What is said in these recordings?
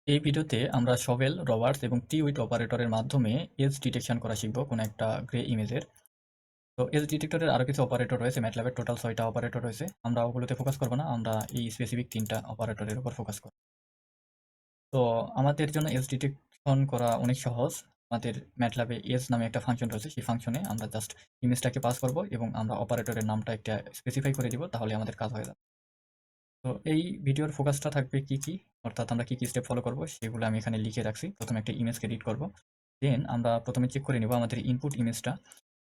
এই ভিডিওতে আমরা সবেল, রবার্টস এবং প্রিউইট অপারেটরের মাধ্যমে এজ ডিটেকশন করা শিখব কোনো একটা গ্রে ইমেজের। তো এজ ডিটেক্টরের আরও কিছু অপারেটর রয়েছে, ম্যাটল্যাবের টোটাল 6টা অপারেটর রয়েছে। আমরা ওগুলোতে ফোকাস করব না, আমরা এই স্পেসিফিক 3টা অপারেটরের উপর ফোকাস করব। তো আমাদের জন্য এজ ডিটেকশন করা অনেক সহজ। আমাদের ম্যাটল্যাবে এজ নামে একটা ফাংশন রয়েছে, সেই ফাংশনে আমরা জাস্ট ইমেজটাকে পাস করব এবং আমরা অপারেটরের নামটা একটা স্পেসিফাই করে দিব, তাহলে আমাদের কাজ হয়ে যাবে। তো এই ভিডিওর ফোকাসটা থাকবে কি, অর্থাৎ আমরা কি স্টেপ ফলো করব সেগুলো আমি এখানে লিখে রাখছি। প্রথমে একটা ইমেজকে এডিট করব, দেন আমরা প্রথমে চেক করে নেব আমাদের ইনপুট ইমেজটা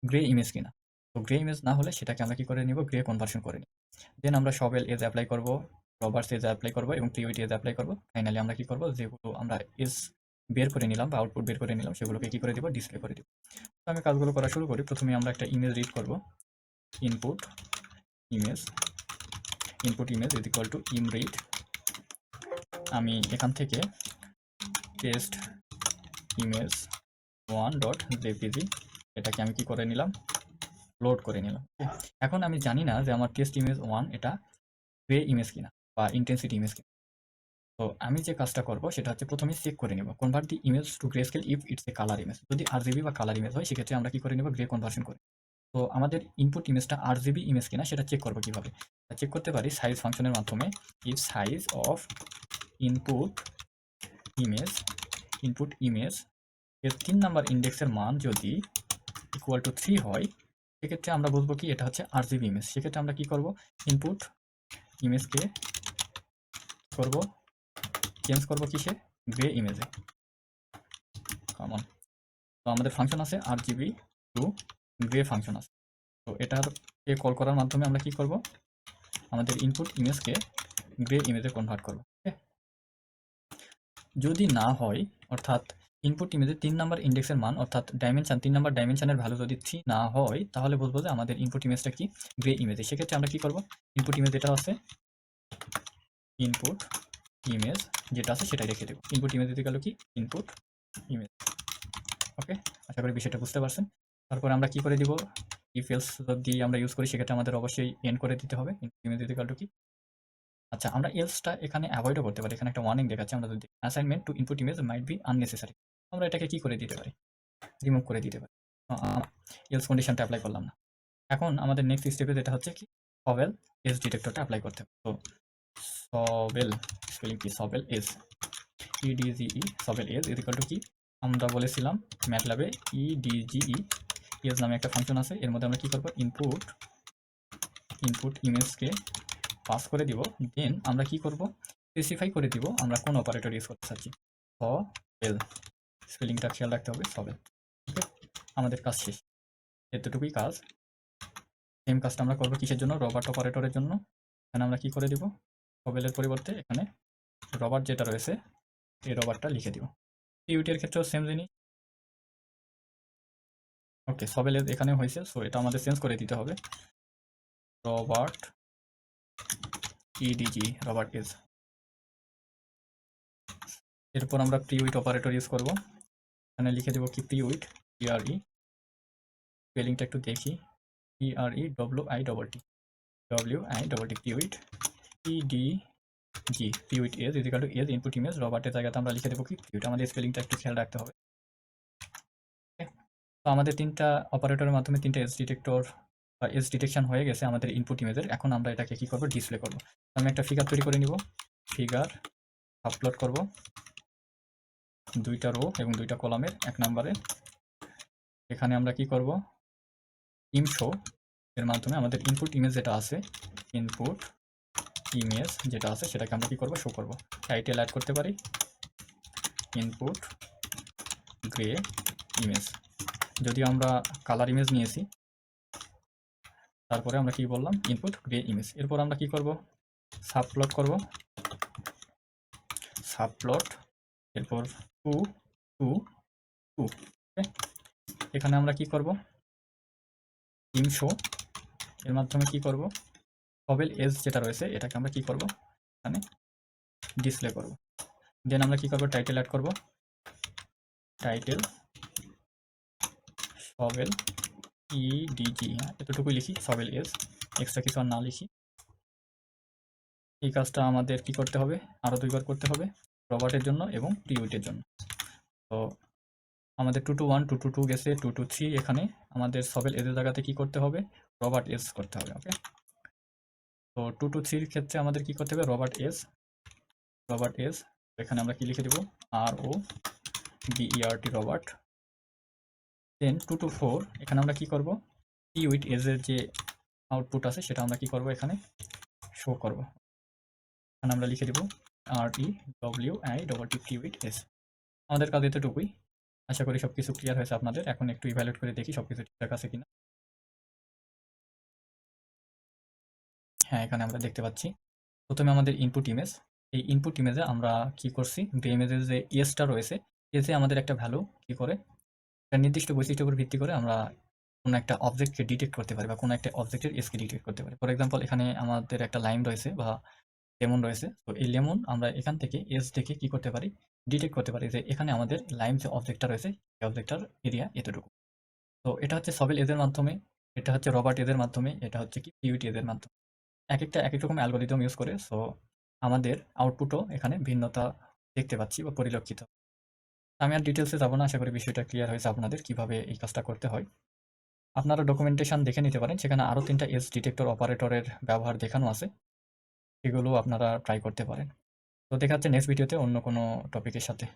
গ্রে ইমেজ কিনা। তো গ্রে ইমেজ না হলে সেটাকে আমরা কি করে নেব, গ্রে কনভার্সন করে নিই। দেন আমরা সবেল এজ অ্যাপ্লাই করব, রবার্টস এজ অ্যাপ্লাই করব এবং প্রিউইট এজ অ্যাপ্লাই করব। ফাইনালি আমরা কি করব, যেগুলো আমরা এজ বের করে নিলাম বা আউটপুট বের করে নিলাম সেগুলোকে কি করে দিব, ডিসপ্লে করে দিব। তো আমি কাজগুলো করা শুরু করি। প্রথমে আমরা একটা ইমেজ রিড করব, input image is equal to imread. আমি এখান থেকে টেস্ট ইমেজ 1.jpg এটাকে আমি কি করে নিলাম, লোড করে নিলাম। এখন আমি জানি না যে আমার টেস্ট ইমেজ 1 এটা গ্রে ইমেজ কিনা বা ইন্টেন্সিটি ইমেজ কিনা। তো আমি যে কাজটা করব সেটা হচ্ছে প্রথমে চেক করে নেব, convert the image to grey scale if it's a colour image. যদি আরজিবি বা কালার ইমেজ হয় সেক্ষেত্রে আমরা কি করে নেব, গ্রে কনভার্সন করি। তো আমাদের ইনপুট ইমেজটা আরজিবি ইমেজ কিনা সেটা চেক করবো কিভাবে, চেক করতে পারি সাইজ ফাংশনের মাধ্যমে। If size of input image এর 3 নাম্বার ইন্ডেক্সের মান যদি ইকুয়াল টু 3 হয় সেক্ষেত্রে আমরা বুঝবো কি এটা হচ্ছে আরজিবি ইমেজ। সেক্ষেত্রে আমরা কি করব, ইনপুট ইমেজকে করব চেঞ্জ করব কিসে, গ্রে ইমেজে। কমন। তো আমাদের ফাংশন আছে আরজিবি টু গ্রে ফাংশন আছে। তো এটাকে কল করার মাধ্যমে আমরা কি করব, আমাদের ইনপুট ইমেজকে গ্রে ইমেজে কনভার্ট করব। যদি না হয়, অর্থাৎ ইনপুট ইমেজের 3 নাম্বার ইন্ডেক্সের মান অর্থাৎ ডাইমেনশন 3 নাম্বার ডাইমেনশনের ভ্যালু যদি 3 না হয় তাহলে বলবো যে আমাদের ইনপুট ইমেজটা কি, গ্রে ইমেজে। সেক্ষেত্রে আমরা কি করব, ইনপুট ইমেজ যেটা আছে, ইনপুট ইমেজ যেটা আছে সেটাই রেখে দেবো। ইনপুট ইমেজ দিতে গেল কি, ইনপুট ইমেজ। ওকে, আশা করি বিষয়টা বুঝতে পারছেন। তারপরে আমরা কি করে দিব, ইফ এলস যদি আমরা ইউজ করি সেক্ষেত্রে আমাদের অবশ্যই এন্ড করে দিতে হবে। ইনপুট ইমেজ দিতে গেল কি, আচ্ছা আমরা এলসটা এখানে অ্যাভয়েডও করতে পারি। এখানে একটা ওয়ার্নিং দেখাচ্ছে, আমরা যদি assignment to input image might be unnecessary, আমরা এটাকে কি করে দিতে পারি, রিমুভ করে দিতে পারি। এলস কন্ডিশনটা অ্যাপ্লাই করলাম না। এখন আমাদের নেক্সট স্টেপে যেটা হচ্ছে কি, সবেল এজ ডিটেক্টরটা অ্যাপ্লাই করতে হবে। তো সবেল স্পেলিং কি, Sobel edge E D G E, Sobel edge is equal to কি, আমরা বলেছিলাম ম্যাটল্যাবে ইডিজিই এজ নামে একটা ফাংশন আছে। এর মধ্যে আমরা কি করব, ইনপুট ইমেজকে পাস করে দিব। দেন আমরা কি করব, স্পেসিফাই করে দিব আমরা কোন অপারেটর ইউজ করতে চাচ্ছি। সবেল স্পেলিংটা খেয়াল রাখতে হবে, সবেল। ওকে, আমাদের কাজ শেষ, এতটুকুই কাজ। সেম কাজটা আমরা করবো কিসের জন্য, রবার্ট অপারেটরের জন্য। এখানে আমরা কি করে দিব, সবেলের পরিবর্তে এখানে রবার্ট যেটা রয়েছে এই রবার্টটা লিখে দিব। ইউটির ক্ষেত্রেও সেম জিনিস। ওকে, সবেলের এখানে হয়েছে, সো এটা আমাদের চেঞ্জ করে দিতে হবে, রবার্ট ইডিজি, রবার্ট এজ। এরপর আমরা প্রিউইট অপারেটর ইউজ করব। এখানে লিখে দেবো কি, প্রিউইট পিআরই, স্পেলিংটা একটু দেখি, P R E W I Prewitt E D G, Prewitt edge is equal to edge input image, রবার্টের জায়গাতে আমরা লিখে দেবো কি, প্রিউইট। আমাদের স্পেলিংটা একটু খেয়াল রাখতে হবে। তো আমাদের 3টা অপারেটরের মাধ্যমে 3টা এজ ডিটেক্টর বা এজ ডিটেকশন হয়ে গেছে আমাদের ইনপুট ইমেজের। এখন আমরা এটাকে কি করব, ডিসপ্লে করব। আমি একটা ফিগার তৈরি করে নিব, ফিগার আপলোড করব 2টা রো এবং 2টা কলামের। 1 নম্বরে এখানে আমরা কি করব, ইম শো এর মাধ্যমে আমাদের ইনপুট ইমেজ যেটা আছে, ইনপুট ইমেজ যেটা আছে সেটাকে আমরা কি করব, শো করব। টাইটেল অ্যাড করতে পারি, ইনপুট গ্রে ইমেজ, যদিও আমরা কালার ইমেজ নিয়েছি। তারপরে আমরা কি বললাম, ইনপুট গ্রে ইমেজ। এরপর আমরা কি করব, সাবপ্লট করব, সাবপ্লট, এরপর 2 2 2। এখানে আমরা কি করব, ইম শো এর মাধ্যমে কি করব, সবেল এজ যেটা রয়েছে এটাকে আমরা কি করব, এখানে ডিসপ্লে করব। দেন আমরা কি করব, টাইটেল অ্যাড করব, টাইটেল সবেল ইডিজি, এতটুকুই লিখি, সবেল এজ, এক্সট্রা কিছু আর না লিখি। এই কাজটা আমাদের কি করতে হবে, আরও 2বার করতে হবে। রবার্টের জন্য এবং প্রিউইটের জন্য। তো আমাদের 2 to 1 2 to 2 গেছে, 2 to 3 এখানে আমাদের সবেল এদের জায়গাতে কি করতে হবে, রবার্ট এস করতে হবে। ওকে, তো 2 to 3 এর ক্ষেত্রে আমাদের কি করতে হবে, রবার্ট এস। এখানে আমরা কি লিখে দেব, আর ও বিইআরটি রবার্ট। দেন 2 to 4 এখানে আমরা কি করব, প্রিউইট এজ এর যে আউটপুট আছে সেটা আমরা কি করব, এখানে শো করব। এখানে আমরা লিখে দেব REWI প্রিউইট এস। আমাদের কাজ এতটুকুই। আশা করি সবকিছু ক্লিয়ার হয়েছে আপনাদের। এখন একটু ইভ্যালুয়েট করে দেখি সবকিছু ঠিকঠাক আছে কিনা। হ্যাঁ, এখানে আমরা দেখতে পাচ্ছি প্রথমে আমাদের ইনপুট ইমেজ। এই ইনপুট ইমেজে আমরা কি করছি, যে ইমেজের যে এসটা রয়েছে, এসে আমাদের একটা ভ্যালু কি করে, একটা নির্দিষ্ট বৈশিষ্ট্যের উপর ভিত্তি করে আমরা কোনো একটা অবজেক্টকে ডিটেক্ট করতে পারি বা কোনো একটা অবজেক্টের এসকে ডিটেক্ট করতে পারি। ফর এক্সাম্পল এখানে আমাদের একটা লাইন রয়েছে বা লেমন রয়েছে। তো এই লেমন আমরা এখান থেকে এস দেখে কি করতে পারি, ডিটেক্ট করতে পারি যে এখানে আমাদের লাইন যে অবজেক্টটা রয়েছে এই অবজেক্টটার এরিয়া এতটুকু। তো এটা হচ্ছে সবেল এদের মাধ্যমে, এটা হচ্ছে রবার্ট এদের মাধ্যমে, এটা হচ্ছে কি পিউইটি এদের মাধ্যমে। একেকটা একেক রকম অ্যালগরিদম ইউজ করে। সো আমাদের আউটপুটও এখানে ভিন্নতা দেখতে পাচ্ছি বা পরিলক্ষিত। আমি আর ডিটেলসে যাব না, আশা করি বিষয়টা ক্লিয়ার হয়েছে আপনাদের কিভাবে এই কাজটা করতে হয়। আপনারা ডকুমেন্টেশন দেখে নিতে পারেন, সেখানে আরও 3টা এজ ডিটেক্টর অপারেটরের ব্যবহার দেখানো আছে, এগুলো আপনারা ট্রাই করতে পারেন। তো দেখা হচ্ছে নেক্সট ভিডিওতে অন্য কোনো টপিকের সাথে।